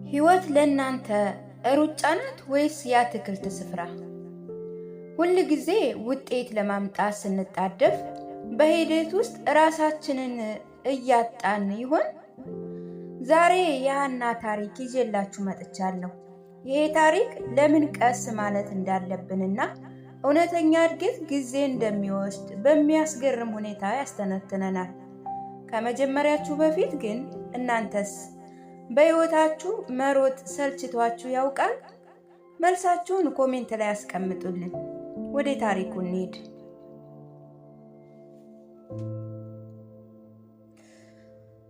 ህይወት ለእናንተ ሩጫ ናት ወይስ የአትክልት ስፍራ? ሁል ጊዜ ውጤት ለማምጣት ስንጣደፍ በሂደት ውስጥ ራሳችንን እያጣን ይሆን? ዛሬ የሃና ታሪክ ይዤላችሁ መጥቻለሁ። ይሄ ታሪክ ለምን ቀስ ማለት እንዳለብንና እውነተኛ እድገት ጊዜ እንደሚወስድ በሚያስገርም ሁኔታ ያስተነትነናል። ከመጀመሪያችሁ በፊት ግን እናንተስ በህይወታችሁ መሮጥ ሰልችቷችሁ ያውቃል? መልሳችሁን ኮሜንት ላይ አስቀምጡልን። ወደ ታሪኩ እንሂድ።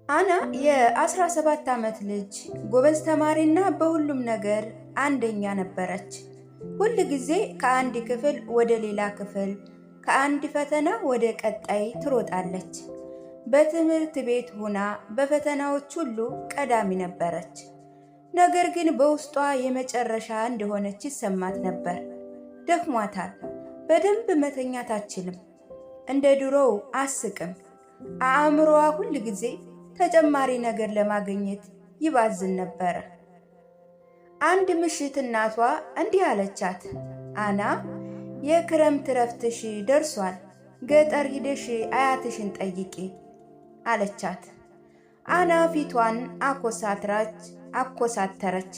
አና የ17 ዓመት ልጅ ጎበዝ ተማሪና በሁሉም ነገር አንደኛ ነበረች። ሁል ጊዜ ከአንድ ክፍል ወደ ሌላ ክፍል፣ ከአንድ ፈተና ወደ ቀጣይ ትሮጣለች። በትምህርት ቤት ሆና በፈተናዎች ሁሉ ቀዳሚ ነበረች። ነገር ግን በውስጧ የመጨረሻ እንደሆነች ይሰማት ነበር። ደክሟታል። በደንብ መተኛት አትችልም። እንደ ድሮው አስቅም። አእምሮዋ ሁል ጊዜ ተጨማሪ ነገር ለማግኘት ይባዝን ነበረ። አንድ ምሽት እናቷ እንዲህ አለቻት፣ አና የክረምት ረፍትሽ ደርሷል። ገጠር ሂደሽ አያትሽን ጠይቂ አለቻት። አና ፊቷን አኮሳተረች።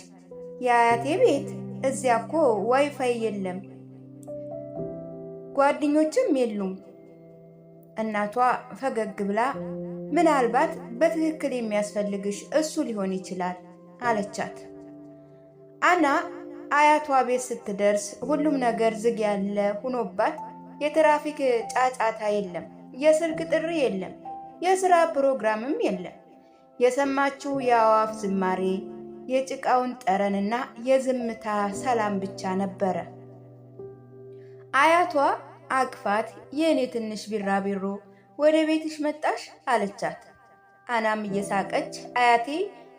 የአያቴ ቤት? እዚያ እኮ ዋይፋይ የለም፣ ጓደኞችም የሉም። እናቷ ፈገግ ብላ ምናልባት በትክክል የሚያስፈልግሽ እሱ ሊሆን ይችላል አለቻት። አና አያቷ ቤት ስትደርስ ሁሉም ነገር ዝግ ያለ ሆኖባት፣ የትራፊክ ጫጫታ የለም፣ የስልክ ጥሪ የለም፣ የሥራ ፕሮግራምም የለም። የሰማችው የአዋፍ ዝማሬ፣ የጭቃውን ጠረንና የዝምታ ሰላም ብቻ ነበረ። አያቷ አቅፋት የእኔ ትንሽ ቢራቢሮ ወደ ቤትሽ መጣሽ አለቻት። አናም እየሳቀች አያቴ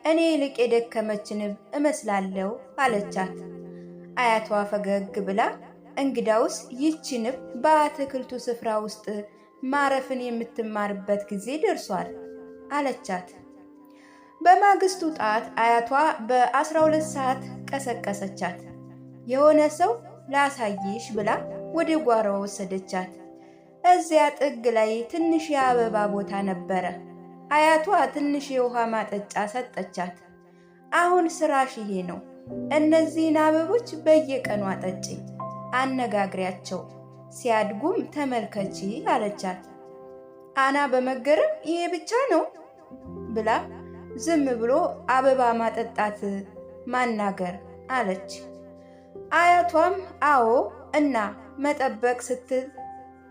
እኔ ይልቅ የደከመች ንብ እመስላለሁ አለቻት። አያቷ ፈገግ ብላ እንግዳውስ ይህች ንብ በአትክልቱ ስፍራ ውስጥ ማረፍን የምትማርበት ጊዜ ደርሷል አለቻት። በማግስቱ ጣት አያቷ በ12 ሰዓት ቀሰቀሰቻት። የሆነ ሰው ላሳይሽ ብላ ወደ ጓሮ ወሰደቻት። እዚያ ጥግ ላይ ትንሽ የአበባ ቦታ ነበረ። አያቷ ትንሽ የውሃ ማጠጫ ሰጠቻት። አሁን ስራሽ ይሄ ነው። እነዚህን አበቦች በየቀኑ አጠጪ፣ አነጋግሪያቸው፣ ሲያድጉም ተመልከቺ አለቻት። አና በመገረም ይሄ ብቻ ነው ብላ ዝም ብሎ አበባ ማጠጣት ማናገር አለች። አያቷም አዎ እና መጠበቅ ስትል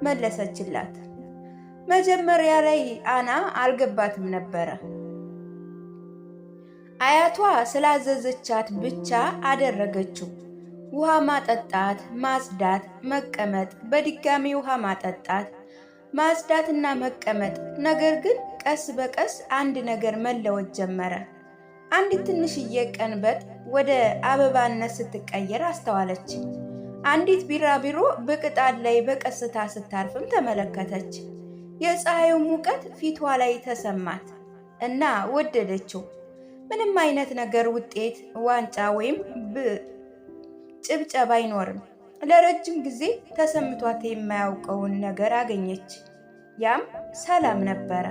መለሰችላት። መጀመሪያ ላይ አና አልገባትም ነበረ። አያቷ ስላዘዘቻት ብቻ አደረገችው። ውሃ ማጠጣት፣ ማጽዳት፣ መቀመጥ፣ በድጋሚ ውሃ ማጠጣት፣ ማጽዳትና መቀመጥ። ነገር ግን ቀስ በቀስ አንድ ነገር መለወጥ ጀመረ። አንዲት ትንሽዬ ቀንበጥ ወደ አበባነት ስትቀየር አስተዋለች። አንዲት ቢራቢሮ በቅጠል ላይ በቀስታ ስታርፍም ተመለከተች። የፀሐዩ ሙቀት ፊቷ ላይ ተሰማት እና ወደደችው። ምንም አይነት ነገር ውጤት፣ ዋንጫ ወይም ጭብጨባ አይኖርም። ለረጅም ጊዜ ተሰምቷት የማያውቀውን ነገር አገኘች። ያም ሰላም ነበረ።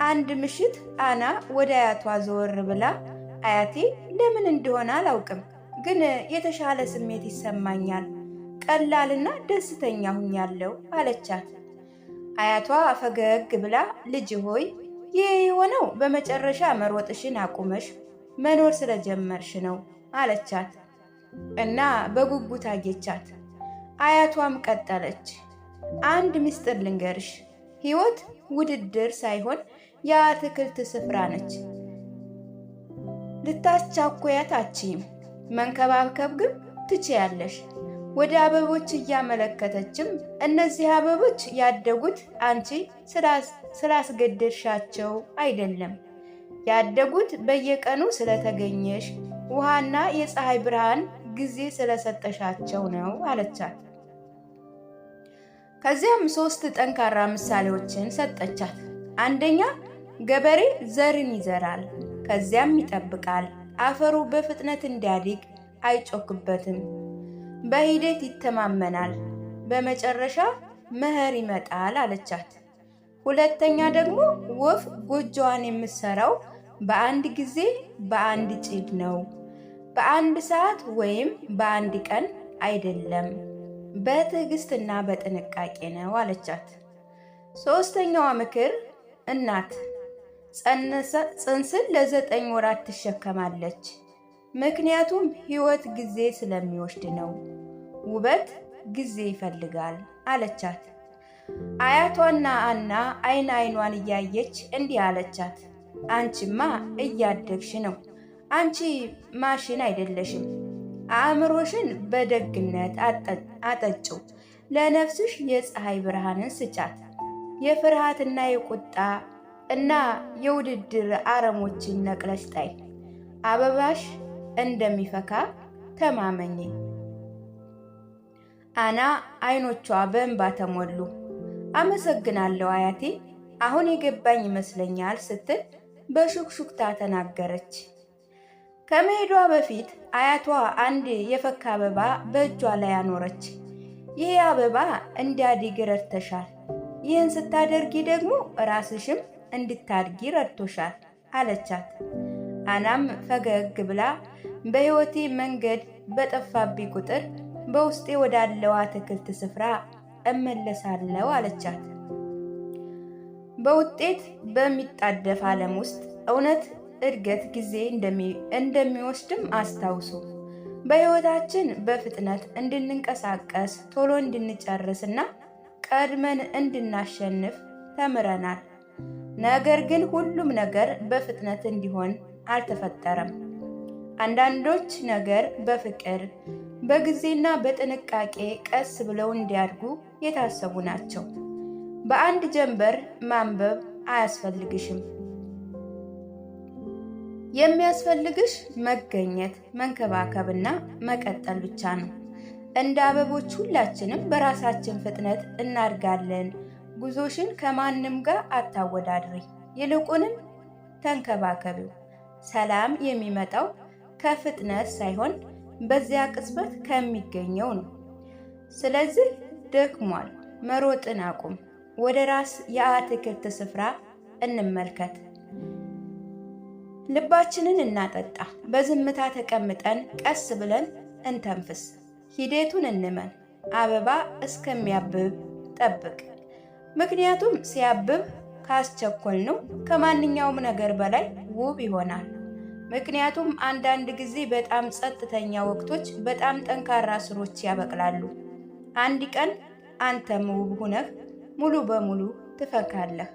አንድ ምሽት አና ወደ አያቷ ዘወር ብላ አያቴ ለምን እንደሆነ አላውቅም፣ ግን የተሻለ ስሜት ይሰማኛል፣ ቀላልና ደስተኛ ሁኛለሁ አለቻት። አያቷ ፈገግ ብላ ልጅ ሆይ ይህ የሆነው በመጨረሻ መሮጥሽን አቁመሽ መኖር ስለጀመርሽ ነው አለቻት እና በጉጉት አየቻት። አያቷም ቀጠለች፣ አንድ ምስጢር ልንገርሽ፣ ህይወት ውድድር ሳይሆን የአትክልት ስፍራ ነች። ልታስቻኮያት አትችይም፣ መንከባከብ ግን ትችያለሽ። ወደ አበቦች እያመለከተችም እነዚህ አበቦች ያደጉት አንቺ ስላስገደድሻቸው አይደለም፣ ያደጉት በየቀኑ ስለተገኘሽ ውሃና የፀሐይ ብርሃን ጊዜ ስለሰጠሻቸው ነው አለቻት። ከዚያም 3 ጠንካራ ምሳሌዎችን ሰጠቻት። አንደኛ ገበሬ ዘርን ይዘራል፣ ከዚያም ይጠብቃል፣ አፈሩ በፍጥነት እንዲያድግ አይጮክበትም። በሂደት ይተማመናል። በመጨረሻ መኸር ይመጣል አለቻት። ሁለተኛ ደግሞ ወፍ ጎጆዋን የምትሰራው በአንድ ጊዜ በአንድ ጭድ ነው፣ በአንድ ሰዓት ወይም በአንድ ቀን አይደለም፣ በትዕግስትና በጥንቃቄ ነው አለቻት። ሶስተኛዋ ምክር እናት ጽንስን ለ9 ወራት ትሸከማለች። ምክንያቱም ሕይወት ጊዜ ስለሚወስድ ነው። ውበት ጊዜ ይፈልጋል አለቻት። አያቷና አና አይን አይኗን እያየች እንዲህ አለቻት፣ አንቺማ እያደግሽ ነው። አንቺ ማሽን አይደለሽም። አእምሮሽን በደግነት አጠጭው። ለነፍስሽ የፀሐይ ብርሃንን ስጫት። የፍርሃትና የቁጣ እና የውድድር አረሞችን ነቅለሽ ጣይ። አበባሽ እንደሚፈካ ተማመኝ። አና አይኖቿ በእንባ ተሞሉ። አመሰግናለሁ አያቴ፣ አሁን የገባኝ ይመስለኛል ስትል በሹክሹክታ ተናገረች። ከመሄዷ በፊት አያቷ አንድ የፈካ አበባ በእጇ ላይ አኖረች። ይህ አበባ እንዲያድግ ረድተሻል። ይህን ስታደርጊ ደግሞ ራስሽም እንድታድጊ ረድቶሻል አለቻት። አናም ፈገግ ብላ በሕይወቴ መንገድ በጠፋብኝ ቁጥር በውስጤ ወዳለው አትክልት ስፍራ እመለሳለሁ አለቻት። በውጤት በሚጣደፍ ዓለም ውስጥ እውነት እድገት ጊዜ እንደሚወስድም አስታውሱ። በሕይወታችን በፍጥነት እንድንንቀሳቀስ፣ ቶሎ እንድንጨርስና ቀድመን እንድናሸንፍ ተምረናል። ነገር ግን ሁሉም ነገር በፍጥነት እንዲሆን አልተፈጠረም። አንዳንዶች ነገር በፍቅር በጊዜና በጥንቃቄ ቀስ ብለው እንዲያድጉ የታሰቡ ናቸው። በአንድ ጀንበር ማንበብ አያስፈልግሽም። የሚያስፈልግሽ መገኘት፣ መንከባከብና መቀጠል ብቻ ነው። እንደ አበቦች ሁላችንም በራሳችን ፍጥነት እናድጋለን። ጉዞሽን ከማንም ጋር አታወዳድሪ፣ ይልቁንም ተንከባከቢው። ሰላም የሚመጣው ከፍጥነት ሳይሆን በዚያ ቅጽበት ከሚገኘው ነው። ስለዚህ ደክሟል፣ መሮጥን አቁም። ወደ ራስ የአትክልት ስፍራ እንመልከት። ልባችንን እናጠጣ። በዝምታ ተቀምጠን ቀስ ብለን እንተንፍስ። ሂደቱን እንመን። አበባ እስከሚያብብ ጠብቅ። ምክንያቱም ሲያብብ ካስቸኮልነው ከማንኛውም ነገር በላይ ውብ ይሆናል። ምክንያቱም አንዳንድ ጊዜ በጣም ጸጥተኛ ወቅቶች በጣም ጠንካራ ስሮች ያበቅላሉ። አንድ ቀን አንተም ውብ ሁነህ ሙሉ በሙሉ ትፈካለህ።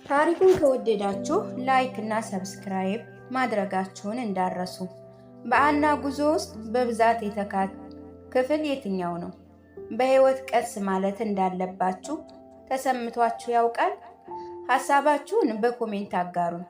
ታሪኩን ከወደዳችሁ ላይክ እና ሰብስክራይብ ማድረጋችሁን እንዳረሱ። በአና ጉዞ ውስጥ በብዛት ክፍል የትኛው ነው? በሕይወት ቀስ ማለት እንዳለባችሁ ተሰምቷችሁ ያውቃል? ሐሳባችሁን በኮሜንት አጋሩን።